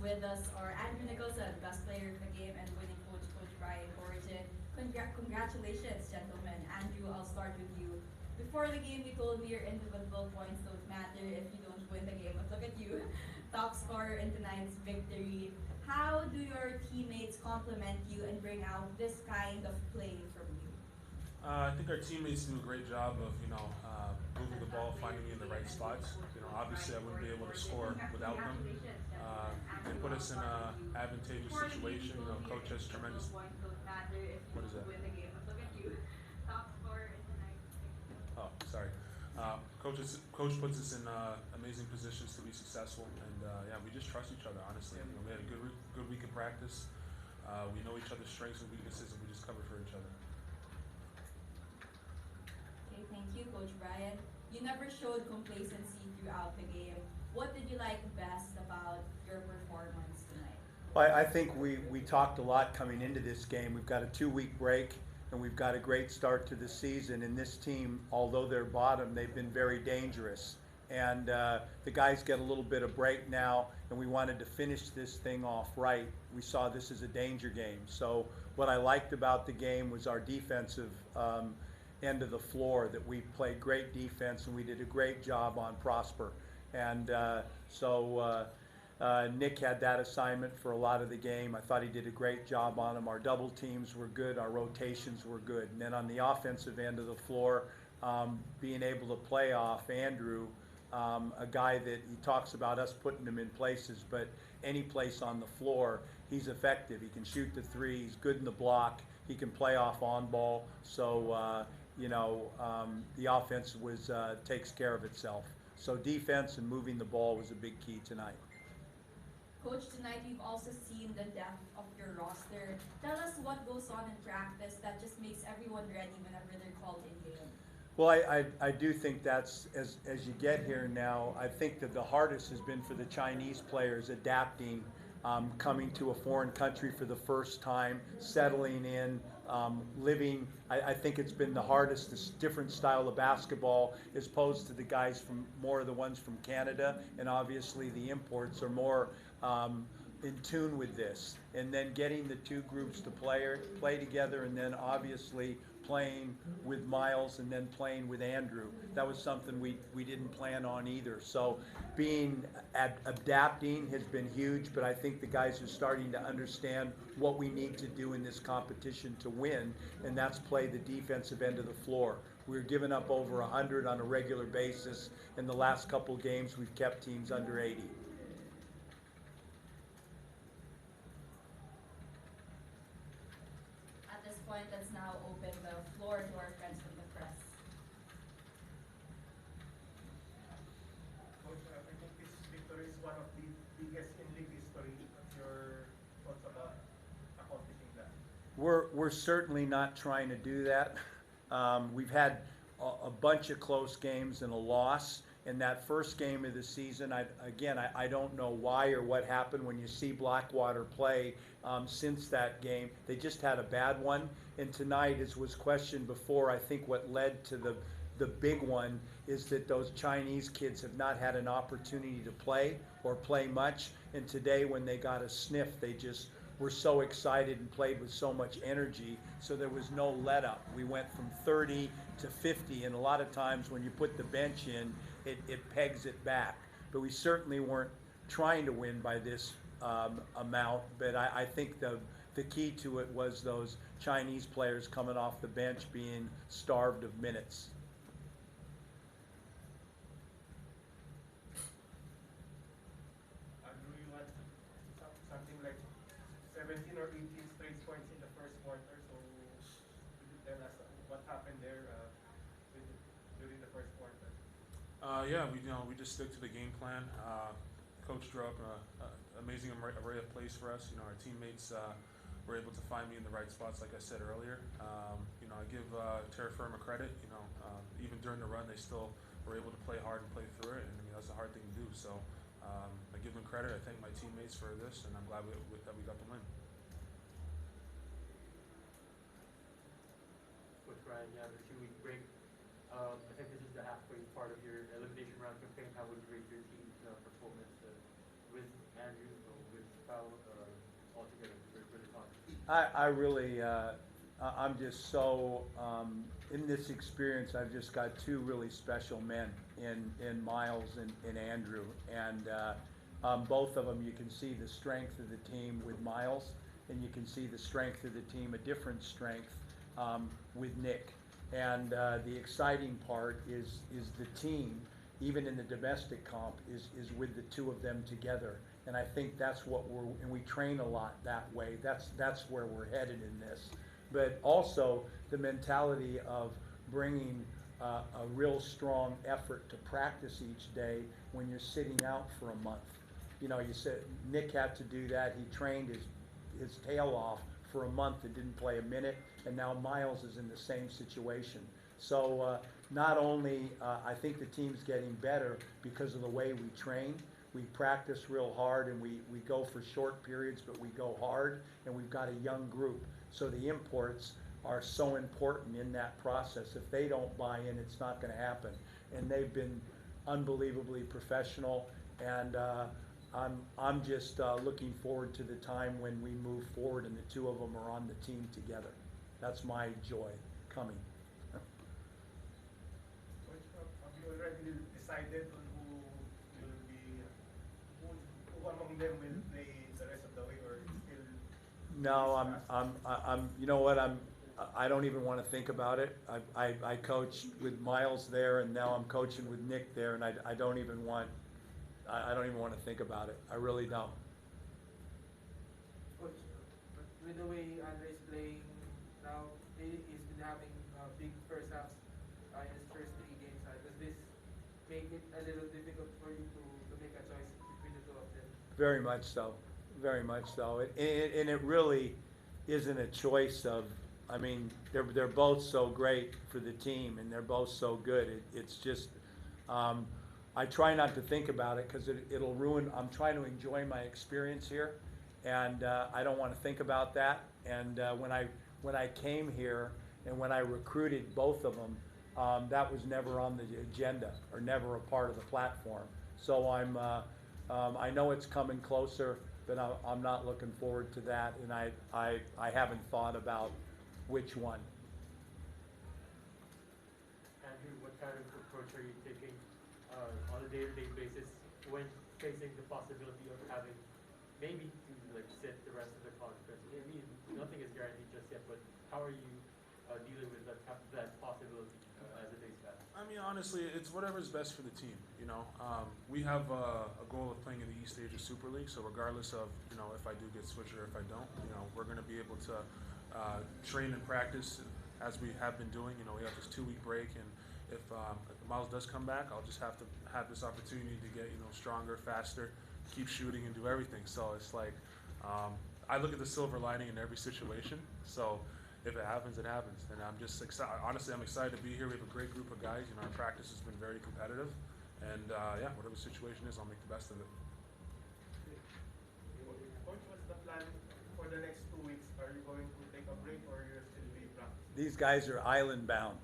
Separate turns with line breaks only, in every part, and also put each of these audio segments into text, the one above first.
with us are Andrew Nicholson, best player of the game and winning coach, Coach Brian Origin. Congratulations, gentlemen. Andrew, I'll start with you. Before the game, you told me your individual points don't matter if you don't win the game. But look at you, top scorer in tonight's victory. How do your teammates compliment you and bring out this kind of play from you?
I think our teammates do a great job of, moving the ball, finding me in the right spots. Obviously I wouldn't be able to score without them. They put us in an advantageous situation. Coach has tremendous. What is that? Oh, sorry. Coach puts us in amazing positions to be successful, and yeah, we just trust each other. Honestly, we had a good week of practice. We know each other's strengths and weaknesses, and we just cover for each other.
Okay, thank you, Coach Brian. You never showed complacency throughout the game. What did you like best about your performance tonight?
Well, I think we talked a lot coming into this game. We've got a 2-week break, and we've got a great start to the season. And this team, although they're bottom, they've been very dangerous. And the guys get a little bit of break now, and we wanted to finish this thing off right. We saw this as a danger game. So what I liked about the game was our defensive end of the floor, that we played great defense, and we did a great job on Prosper. And Nick had that assignment for a lot of the game. I thought he did a great job on them. Our double teams were good. Our rotations were good. And then on the offensive end of the floor, being able to play off Andrew, a guy that he talks about us putting him in places, but any place on the floor, he's effective. He can shoot the three. He's good in the block. He can play off on ball. So, the offense takes care of itself. So defense and moving the ball was a big key tonight.
Coach, tonight we've also seen the depth of your roster. Tell us what goes on in practice that just makes everyone ready whenever they're called in game.
Well, I do think that's, as you get here now, I think that the hardest has been for the Chinese players adapting, coming to a foreign country for the first time, settling in, living. I think it's been the hardest, this different style of basketball as opposed to the guys from more of the ones from Canada, and obviously the imports are more in tune with this. And then getting the two groups to play together, and then obviously playing with Miles and then playing with Andrew. That was something we didn't plan on either. So adapting has been huge, but I think the guys are starting to understand what we need to do in this competition to win, and that's play the defensive end of the floor. We're giving up over 100 on a regular basis. In the last couple games, we've kept teams under 80.
At this point, let's now open the floor to our friends from the press.
Coach, I think this victory is one of the biggest in league history. What's your thoughts about accomplishing that?
We're certainly not trying to do that. We've had a bunch of close games and a loss. In that first game of the season, I don't know why or what happened when you see Blackwater play since that game. They just had a bad one. And tonight, as was questioned before, I think what led to the big one is that those Chinese kids have not had an opportunity to play or play much. And today, when they got a sniff, they just were so excited and played with so much energy, so there was no let up. We went from 30 to 50, and a lot of times when you put the bench in, it pegs it back. But we certainly weren't trying to win by this amount, but I think the key to it was those Chinese players coming off the bench being starved of minutes.
Andrew, you had something like 17 or 18 straight points in the first quarter. So could you tell us what happened there during the first quarter?
Yeah, we just stick to the game plan. Coach drew up an amazing array of plays for us. Our teammates were able to find me in the right spots, like I said earlier. I give Terrafirma credit. Even during the run, they still were able to play hard and play through it, and that's a hard thing to do. So I give them credit. I thank my teammates for this, and I'm glad that we got the win.
Coach Brian, you have a 2-week break. I think this is the halfway part of your elimination round campaign. How would you rate your team's performance with Andrew or with
I really, I'm just so, in this experience, I've just got two really special men in Miles and Andrew. And both of them, you can see the strength of the team with Miles, and you can see the strength of the team, a different strength with Nick. And the exciting part is the team, even in the domestic comp, is with the two of them together. And I think that's what and we train a lot that way. That's where we're headed in this. But also the mentality of bringing a real strong effort to practice each day when you're sitting out for a month. You know, you said Nick had to do that. He trained his tail off for a month and didn't play a minute, and now Miles is in the same situation. So not only I think the team's getting better because of the way we train. We practice real hard, and we go for short periods, but we go hard, and we've got a young group. So the imports are so important in that process. If they don't buy in, it's not going to happen. And they've been unbelievably professional, and I'm just looking forward to the time when we move forward and the two of them are on the team together. That's my joy coming.
Coach, have you already decided on who among them will play the rest of the way, or still?
No, I'm. You know what? I don't even want to think about it. I coached with Miles there, and now I'm coaching with Nick there, and I don't even want. I don't even want to think about it. I really don't.
Coach, with the way Andre is playing now, he's been having big first halves in his first 3 games. Does this make it a little difficult for you to make a choice between the two of them?
Very much so. Very much so. And it really isn't a choice of. I mean, they're both so great for the team, and they're both so good. It's just. I try not to think about it because it'll ruin. I'm trying to enjoy my experience here, and I don't want to think about that. And when I came here and when I recruited both of them, that was never on the agenda or never a part of the platform. So I know it's coming closer, but I'm not looking forward to that, and I haven't thought about which one.
Andrew, what kind of approach are you taking on a day-to-day basis when facing the possibility of having maybe to like sit the rest of the conference? I mean, nothing is guaranteed just yet, but how are you dealing with that possibility as the days pass?
I mean, honestly, it's whatever's best for the team. You know, we have a goal of playing in the East Asia Super League. So regardless of if I do get switched or if I don't, we're going to be able to train and practice as we have been doing. We have this 2-week break, and if Miles does come back, I'll just have to have this opportunity to get stronger, faster, keep shooting, and do everything. So it's like I look at the silver lining in every situation. So if it happens, it happens. And I'm just excited. Honestly, I'm excited to be here. We have a great group of guys. Our practice has been very competitive. And yeah, whatever the situation is, I'll make the best of it.
Coach, what's the plan for the next 2 weeks? Are you going to take a break, or you're still be practicing?
These guys are island bound,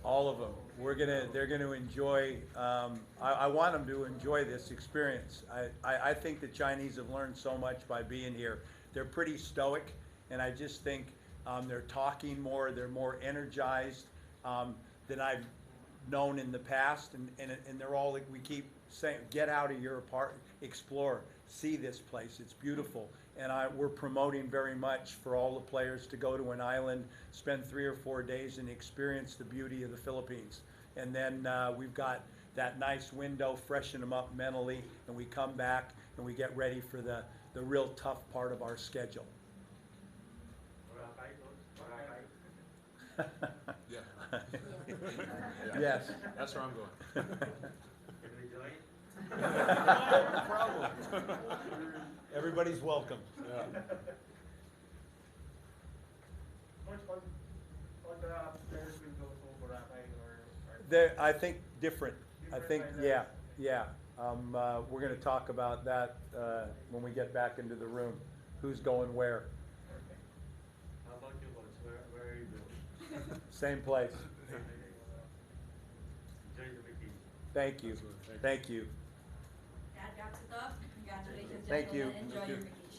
all of them. They're gonna enjoy. I want them to enjoy this experience. I think the Chinese have learned so much by being here. They're pretty stoic, and I just think they're talking more. They're more energized than I've known in the past, and they're all like, we keep saying, get out of your apartment, explore, see this place. It's beautiful. And we're promoting very much for all the players to go to an island, spend 3 or 4 days, and experience the beauty of the Philippines. And then we've got that nice window, freshen them up mentally, and we come back and we get ready for the real tough part of our schedule.
Yeah.
Yes.
That's where I'm going.
Can we join?
No problem.
Everybody's welcome.
Yeah.
Coach, all the players will go to Boracay or
I think different. I think,
Different
yeah. We're going to talk about that when we get back into the room. Who's going where?
How about you, Coach? Where are you going?
Same place.
Enjoy the vacation.
Thank you.
Absolutely.
Thank you.
That wraps it up. Congratulations,
Thank you.
gentlemen. Enjoy
Thank
your
you.
vacation.